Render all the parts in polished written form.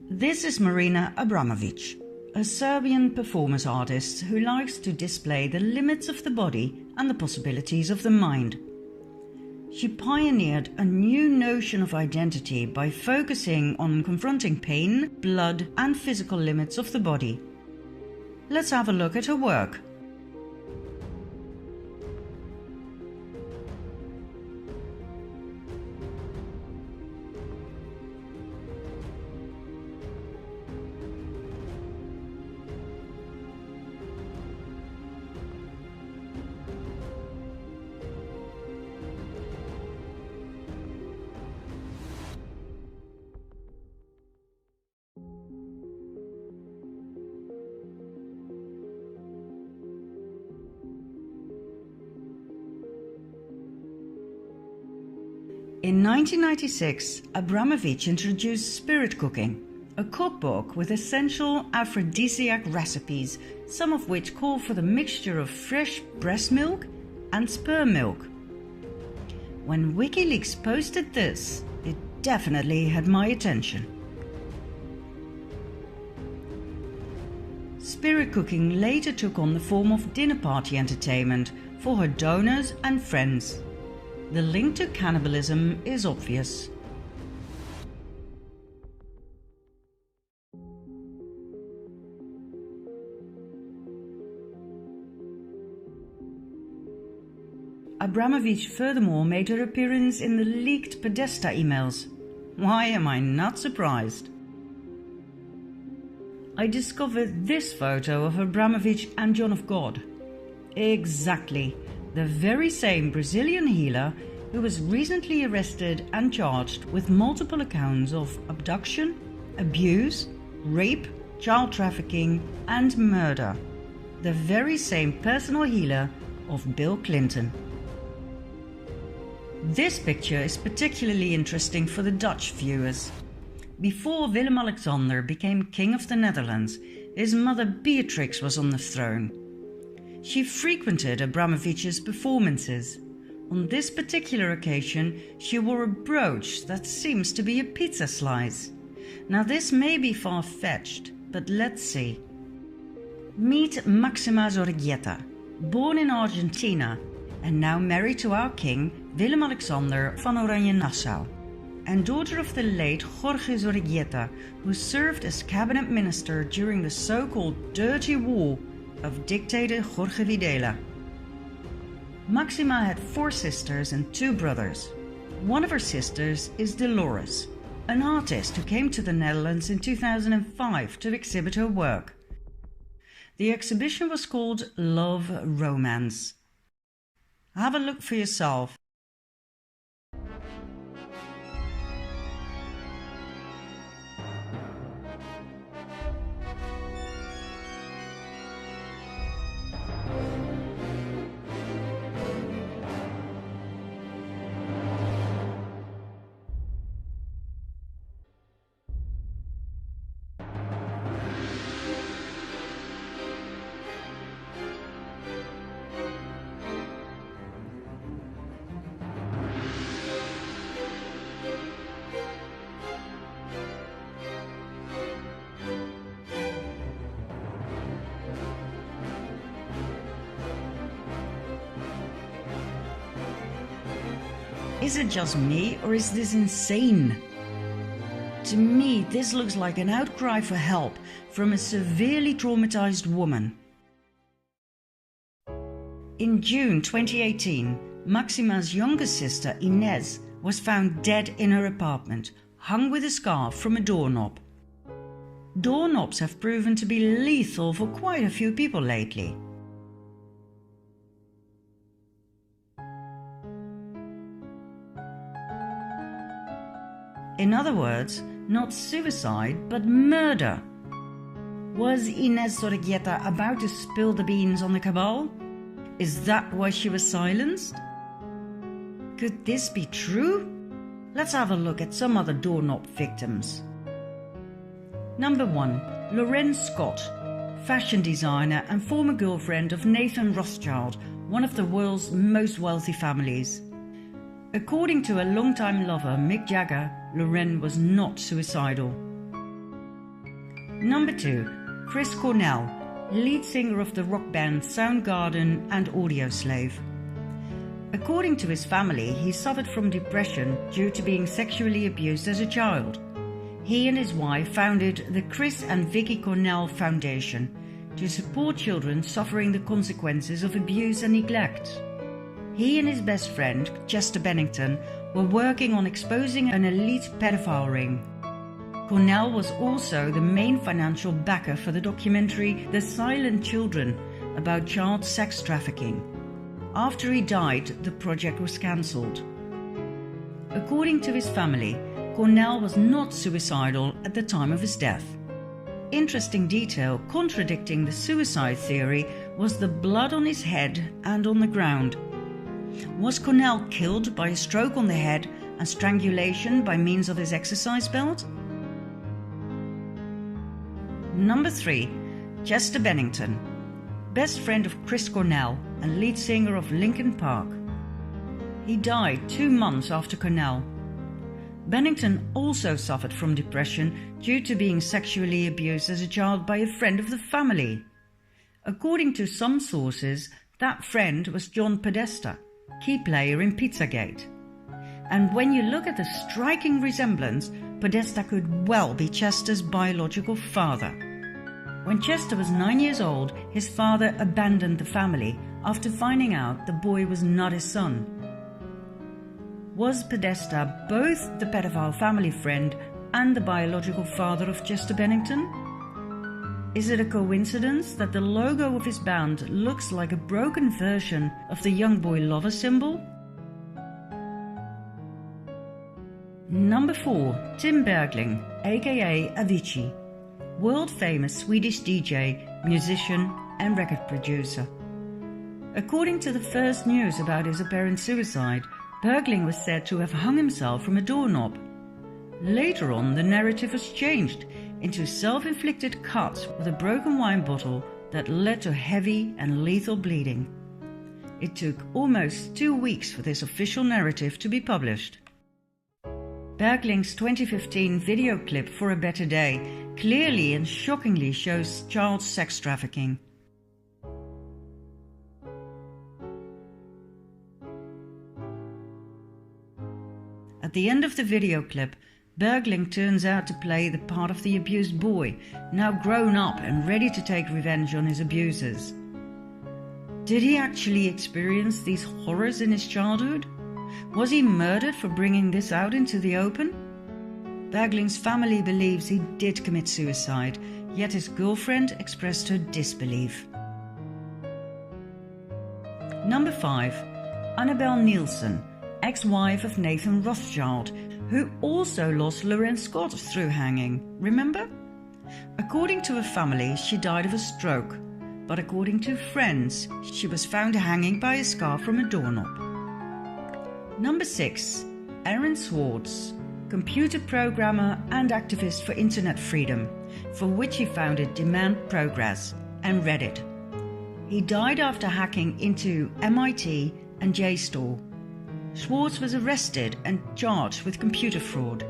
This is Marina Abramovic, a Serbian performance artist who likes to display the limits of the body and the possibilities of the mind. She pioneered a new notion of identity by focusing on confronting pain, blood and physical limits of the body. Let's have a look at her work. In 1996, Abramovic introduced Spirit Cooking, a cookbook with essential aphrodisiac recipes, some of which call for the mixture of fresh breast milk and sperm milk. When WikiLeaks posted this, it definitely had my attention. Spirit Cooking later took on the form of dinner party entertainment for her donors and friends. The link to cannibalism is obvious. Abramovic furthermore made her appearance in the leaked Podesta emails. Why am I not surprised? I discovered this photo of Abramovic and John of God. Exactly. The very same Brazilian healer who was recently arrested and charged with multiple accounts of abduction, abuse, rape, child trafficking and murder. The very same personal healer of Bill Clinton. This picture is particularly interesting for the Dutch viewers. Before Willem-Alexander became King of the Netherlands, his mother Beatrix was on the throne. She frequented Abramovic's performances. On this particular occasion, she wore a brooch that seems to be a pizza slice. Now this may be far-fetched, but let's see. Meet Maxima Zorreguieta, born in Argentina and now married to our king Willem-Alexander van Oranje-Nassau, and daughter of the late Jorge Zorreguieta, who served as cabinet minister during the so-called Dirty War of dictator Jorge Videla. Maxima had 4 sisters and 2 brothers. One of her sisters is Dolores, an artist who came to the Netherlands in 2005 to exhibit her work. The exhibition was called Love Romance. Have a look for yourself. Is it just me, or is this insane? To me, this looks like an outcry for help from a severely traumatized woman. In June 2018, Maxima's younger sister Inez was found dead in her apartment, hung with a scarf from a doorknob. Doorknobs have proven to be lethal for quite a few people lately. In other words, not suicide, but murder. Was Inez Zorreguieta about to spill the beans on the Cabal? Is that why she was silenced? Could this be true? Let's have a look at some other doorknob victims. Number 1. Lorraine Scott, fashion designer and former girlfriend of Nathan Rothschild, one of the world's most wealthy families. According to a longtime lover, Mick Jagger, Lorraine was not suicidal. Number 2. Chris Cornell, lead singer of the rock band Soundgarden and Audioslave. According to his family, he suffered from depression due to being sexually abused as a child. He and his wife founded the Chris and Vicky Cornell Foundation to support children suffering the consequences of abuse and neglect. He and his best friend, Chester Bennington, were working on exposing an elite pedophile ring. Cornell was also the main financial backer for the documentary The Silent Children about child sex trafficking. After he died, the project was cancelled. According to his family, Cornell was not suicidal at the time of his death. Interesting detail contradicting the suicide theory was the blood on his head and on the ground. Was Cornell killed by a stroke on the head and strangulation by means of his exercise belt? Number 3. Chester Bennington, best friend of Chris Cornell and lead singer of Linkin Park. He died 2 months after Cornell. Bennington also suffered from depression due to being sexually abused as a child by a friend of the family. According to some sources, that friend was John Podesta, key player in Pizzagate. And when you look at the striking resemblance, Podesta could well be Chester's biological father. When Chester was 9 years old, his father abandoned the family after finding out the boy was not his son. Was Podesta both the pedophile family friend and the biological father of Chester Bennington? Is it a coincidence that the logo of his band looks like a broken version of the young boy lover symbol? Number 4. Tim Bergling, aka Avicii, world famous Swedish DJ, musician and record producer. According to the first news about his apparent suicide, Bergling was said to have hung himself from a doorknob. Later on, the narrative was changed into self-inflicted cuts with a broken wine bottle that led to heavy and lethal bleeding. It took almost 2 weeks for this official narrative to be published. Bergling's 2015 video clip For a Better Day clearly and shockingly shows child sex trafficking. At the end of the video clip, Bergling turns out to play the part of the abused boy, now grown up and ready to take revenge on his abusers. Did he actually experience these horrors in his childhood? Was he murdered for bringing this out into the open? Bergling's family believes he did commit suicide, yet his girlfriend expressed her disbelief. Number 5. Annabelle Nielsen, ex-wife of Nathan Rothschild, who also lost Lorenz Scott through hanging, remember? According to her family, she died of a stroke, but according to friends, she was found hanging by a scarf from a doorknob. Number 6. Aaron Swartz, computer programmer and activist for internet freedom, for which he founded Demand Progress and Reddit. He died after hacking into MIT and JSTOR. Swartz was arrested and charged with computer fraud.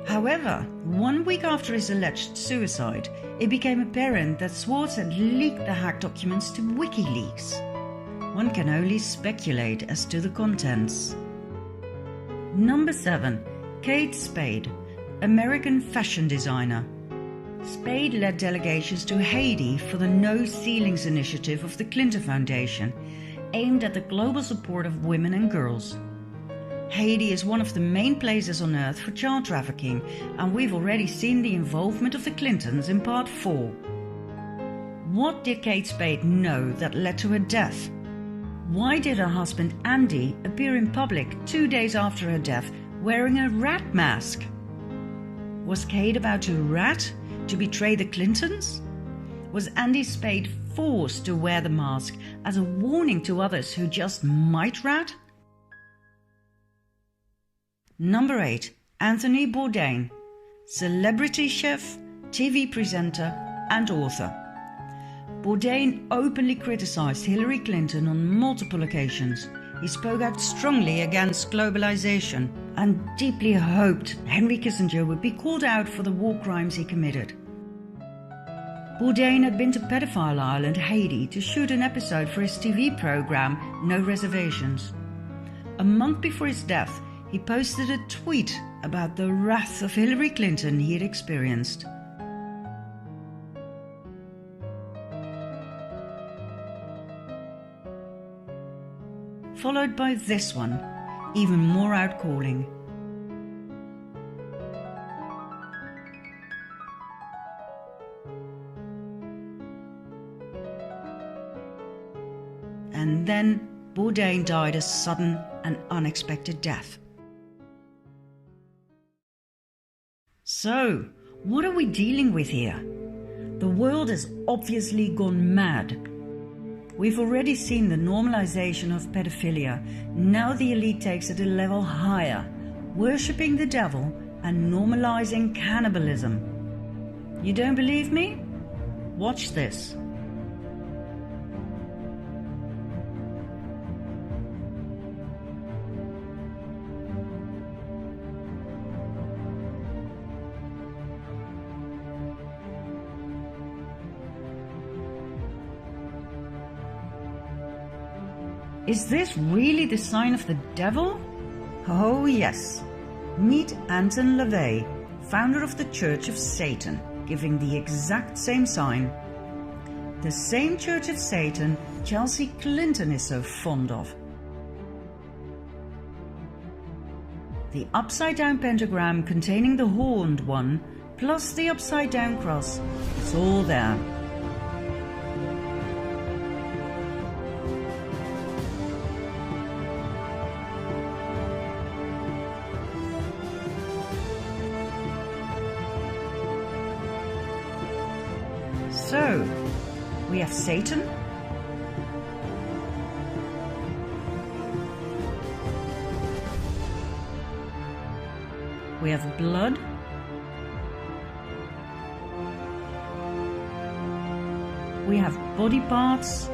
However, 1 week after his alleged suicide, it became apparent that Swartz had leaked the hacked documents to WikiLeaks. One can only speculate as to the contents. Number 7. Kate Spade, American fashion designer. Spade led delegations to Haiti for the No Ceilings initiative of the Clinton Foundation, aimed at the global support of women and girls. Haiti is one of the main places on earth for child trafficking, and we've already seen the involvement of the Clintons in part 4. What did Kate Spade know that led to her death? Why did her husband Andy appear in public 2 days after her death wearing a rat mask? Was Kate about to rat to betray the Clintons? Was Andy Spade forced to wear the mask as a warning to others who just might rat? Number 8. Anthony Bourdain, celebrity chef, TV presenter and author. Bourdain openly criticized Hillary Clinton on multiple occasions. He spoke out strongly against globalization and deeply hoped Henry Kissinger would be called out for the war crimes he committed. Bourdain had been to Pedophile Island, Haiti, to shoot an episode for his TV program No Reservations. A month before his death, he posted a tweet about the wrath of Hillary Clinton he had experienced. Followed by this one, even more outcalling. And then Bourdain died a sudden and unexpected death. So, what are we dealing with here? The world has obviously gone mad. We've already seen the normalization of pedophilia. Now the elite takes it a level higher, worshipping the devil and normalizing cannibalism. You don't believe me? Watch this. Is this really the sign of the devil? Oh yes. Meet Anton LaVey, founder of the Church of Satan, giving the exact same sign. The same Church of Satan Chelsea Clinton is so fond of. The upside-down pentagram containing the horned one, plus the upside-down cross, it's all there. So, we have Satan, we have blood, we have body parts,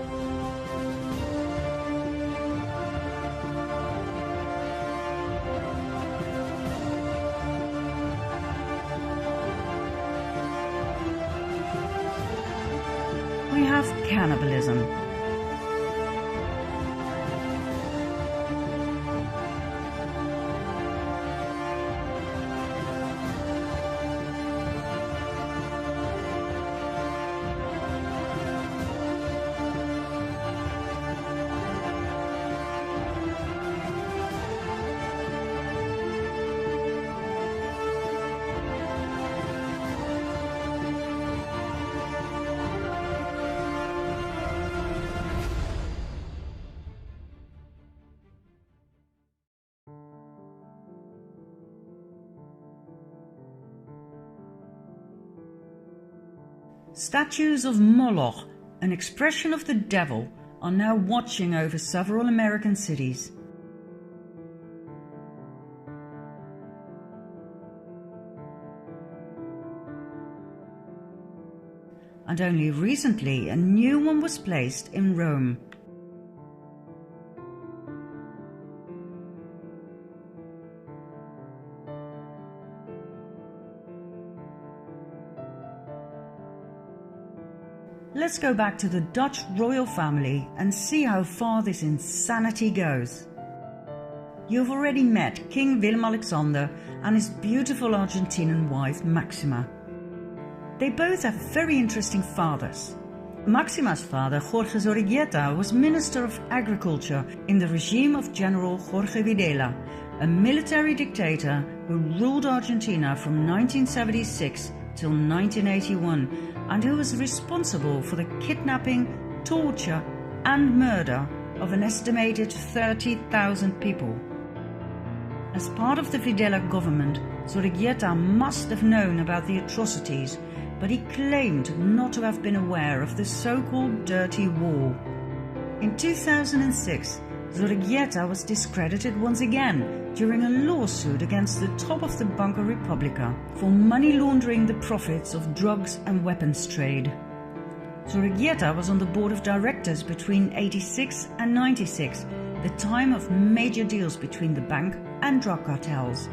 we have cannibalism. Statues of Moloch, an expression of the devil, are now watching over several American cities. And only recently a new one was placed in Rome. Let's go back to the Dutch royal family and see how far this insanity goes. You've already met King Willem-Alexander and his beautiful Argentinian wife Maxima. They both have very interesting fathers. Maxima's father, Jorge Zorrigueta, was Minister of Agriculture in the regime of General Jorge Videla, a military dictator who ruled Argentina from 1976 till 1981 and who was responsible for the kidnapping, torture and murder of an estimated 30,000 people. As part of the Videla government, Zorrigueta must have known about the atrocities, but he claimed not to have been aware of the so-called Dirty War. In 2006, Zorrigueta was discredited once again during a lawsuit against the top of the Banca Repubblica for money laundering the profits of drugs and weapons trade. Zorrigueta was on the board of directors between 86 and 96, the time of major deals between the bank and drug cartels.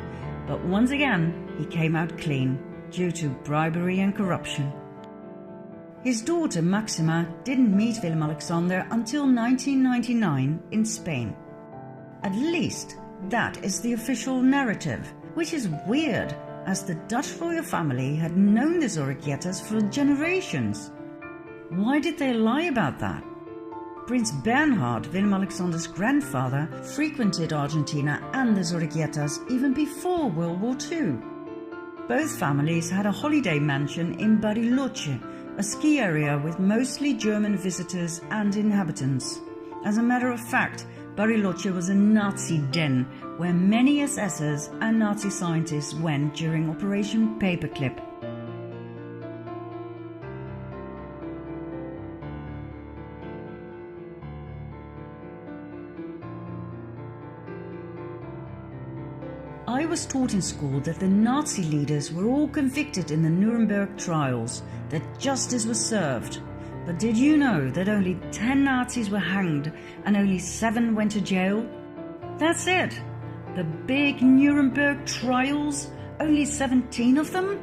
But once again, he came out clean due to bribery and corruption. His daughter Maxima didn't meet Willem-Alexander until 1999 in Spain. At least that is the official narrative, which is weird as the Dutch royal family had known the Zorreguietas for generations. Why did they lie about that? Prince Bernhard, Willem-Alexander's grandfather, frequented Argentina and the Zorreguietas even before World War II. Both families had a holiday mansion in Bariloche, a ski area with mostly German visitors and inhabitants. As a matter of fact, Bariloche was a Nazi den where many SSers and Nazi scientists went during Operation Paperclip. I was taught in school that the Nazi leaders were all convicted in the Nuremberg trials, that justice was served. But did you know that only 10 Nazis were hanged and only 7 went to jail? That's it! The big Nuremberg trials, only 17 of them?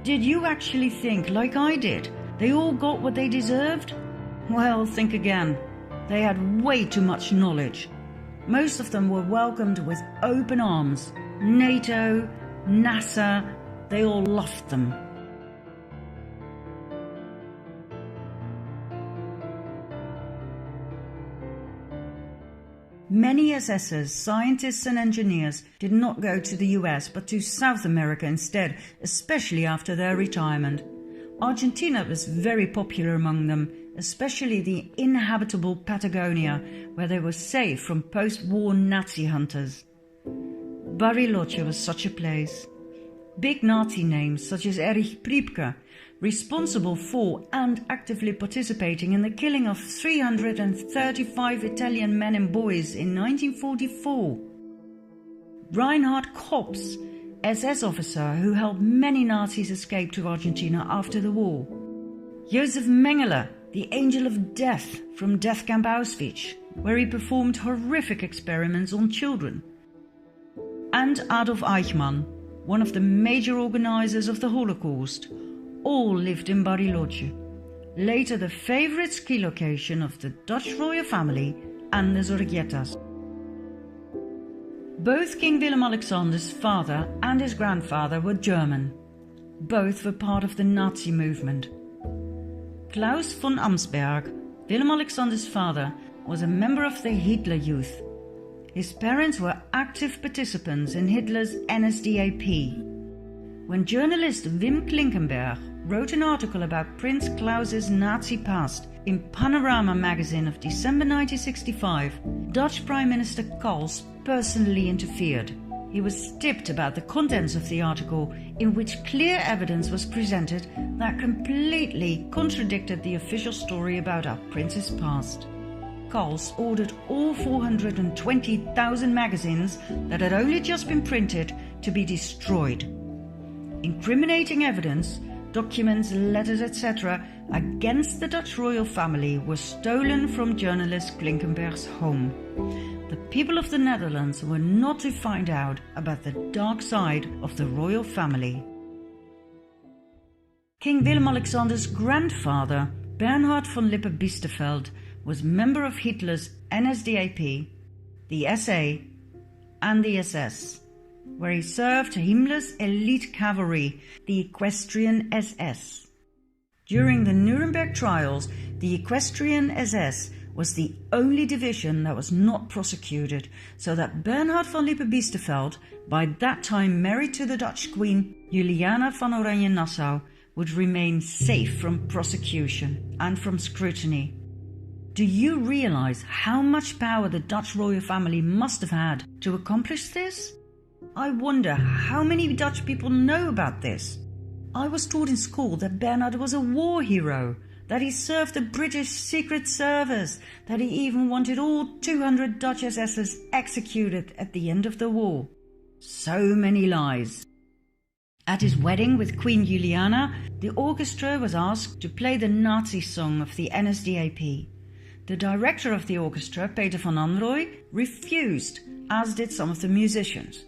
Did you actually think, like I did, they all got what they deserved? Well, think again. They had way too much knowledge. Most of them were welcomed with open arms. NATO, NASA, they all loved them. Many SSers, scientists and engineers did not go to the US but to South America instead, especially after their retirement. Argentina was very popular among them, especially the inhabitable Patagonia, where they were safe from post-war Nazi hunters. Bariloche was such a place. Big Nazi names such as Erich Priebke, responsible for and actively participating in the killing of 335 Italian men and boys in 1944. Reinhard Kops, SS officer who helped many Nazis escape to Argentina after the war. Josef Mengele, the Angel of Death from Death Camp Auschwitz, where he performed horrific experiments on children. And Adolf Eichmann, one of the major organizers of the Holocaust, all lived in Bariloche, later the favorite ski location of the Dutch royal family and the Zorreguietas. Both King Willem-Alexander's father and his grandfather were German. Both were part of the Nazi movement. Klaus von Amsberg, Willem-Alexander's father, was a member of the Hitler Youth. His parents were active participants in Hitler's NSDAP. When journalist Wim Klinkenberg wrote an article about Prince Klaus's Nazi past in Panorama magazine of December 1965, Dutch Prime Minister Cals personally interfered. He was stiffed about the contents of the article, in which clear evidence was presented that completely contradicted the official story about our prince's past. Cals ordered all 420,000 magazines that had only just been printed to be destroyed. Incriminating evidence, documents, letters, etc. against the Dutch royal family were stolen from journalist Klinkenberg's home. The people of the Netherlands were not to find out about the dark side of the royal family. King Willem-Alexander's grandfather, Bernhard von Lippe-Biesterfeld, was member of Hitler's NSDAP, the SA and the SS, where he served Himmler's elite cavalry, the Equestrian SS. During the Nuremberg trials, the Equestrian SS was the only division that was not prosecuted, so that Bernhard von Lippe-Biesterfeld, by that time married to the Dutch Queen Juliana van Oranje-Nassau, would remain safe from prosecution and from scrutiny. Do you realize how much power the Dutch royal family must have had to accomplish this? I wonder how many Dutch people know about this. I was taught in school that Bernhard was a war hero, that he served the British Secret Service, that he even wanted all 200 Dutch SSers executed at the end of the war. So many lies. At his wedding with Queen Juliana, the orchestra was asked to play the Nazi song of the NSDAP. The director of the orchestra, Peter van Anrooy, refused, as did some of the musicians.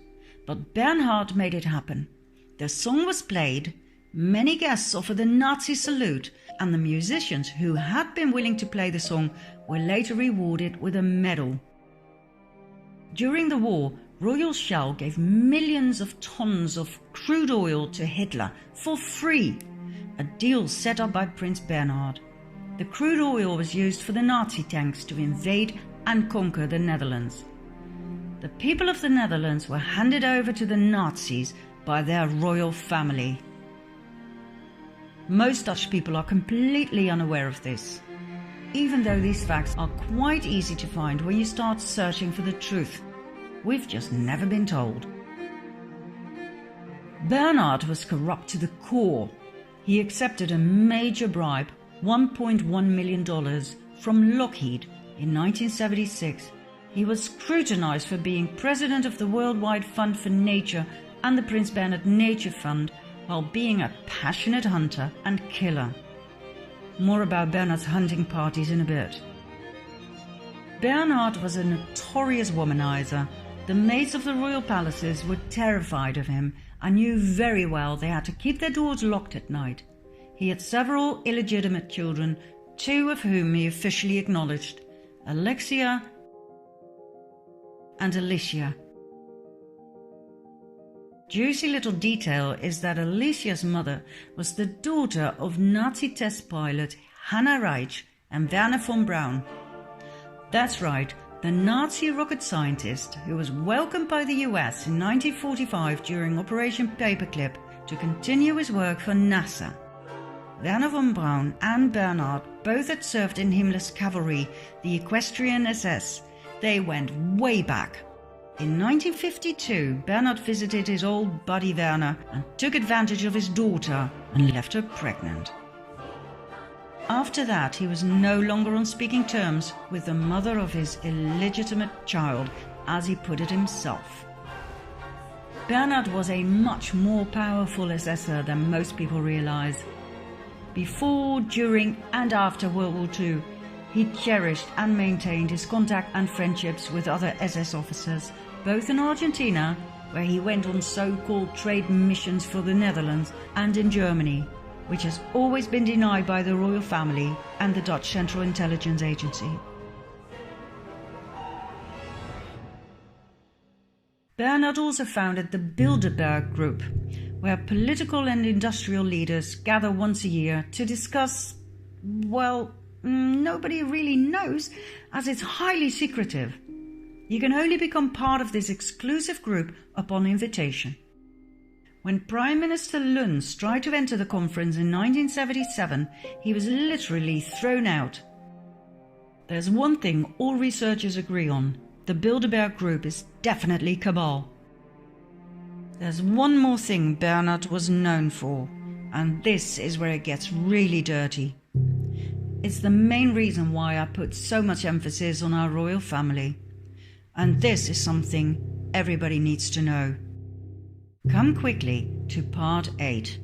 But Bernhard made it happen. The song was played, Many guests offered the Nazi salute, and the musicians who had been willing to play the song were later rewarded with a medal. During the war, Royal Shell gave millions of tons of crude oil to Hitler for free, a deal set up by Prince Bernhard. The crude oil was used for the Nazi tanks to invade and conquer the Netherlands. The people of the Netherlands were handed over to the Nazis by their royal family. Most Dutch people are completely unaware of this, even though these facts are quite easy to find when you start searching for the truth. We've just never been told. Bernhard was corrupt to the core. He accepted a major bribe, $1.1 million, from Lockheed in 1976. He was scrutinized for being president of the Worldwide Fund for Nature and the Prince Bernhard Nature Fund, while being a passionate hunter and killer. More about Bernhard's hunting parties in a bit. Bernhard was a notorious womanizer. The maids of the royal palaces were terrified of him and knew very well they had to keep their doors locked at night. He had several illegitimate children, two of whom he officially acknowledged, Alexia and Alicia. Juicy little detail is that Alicia's mother was the daughter of Nazi test pilot Hannah Reich and Werner von Braun. That's right, the Nazi rocket scientist who was welcomed by the US in 1945 during Operation Paperclip to continue his work for NASA. Werner von Braun and Bernhard both had served in Himmler's cavalry, the Equestrian SS. They went way back. In 1952, Bernhard visited his old buddy Werner and took advantage of his daughter and left her pregnant. After that, he was no longer on speaking terms with the mother of his illegitimate child, as he put it himself. Bernhard was a much more powerful SSer than most people realize. Before, during and after World War II, he cherished and maintained his contact and friendships with other SS officers, both in Argentina, where he went on so-called trade missions for the Netherlands, and in Germany, which has always been denied by the royal family and the Dutch Central Intelligence Agency. Bernhard also founded the Bilderberg Group, where political and industrial leaders gather once a year to discuss, well, nobody really knows, as it's highly secretive. You can only become part of this exclusive group upon invitation. When Prime Minister Luns tried to enter the conference in 1977, he was literally thrown out. There's one thing all researchers agree on: the Bilderberg Group is definitely Cabal. There's one more thing Bernhard was known for, and this is where it gets really dirty. It's the main reason why I put so much emphasis on our royal family. And this is something everybody needs to know. Come quickly to part 8.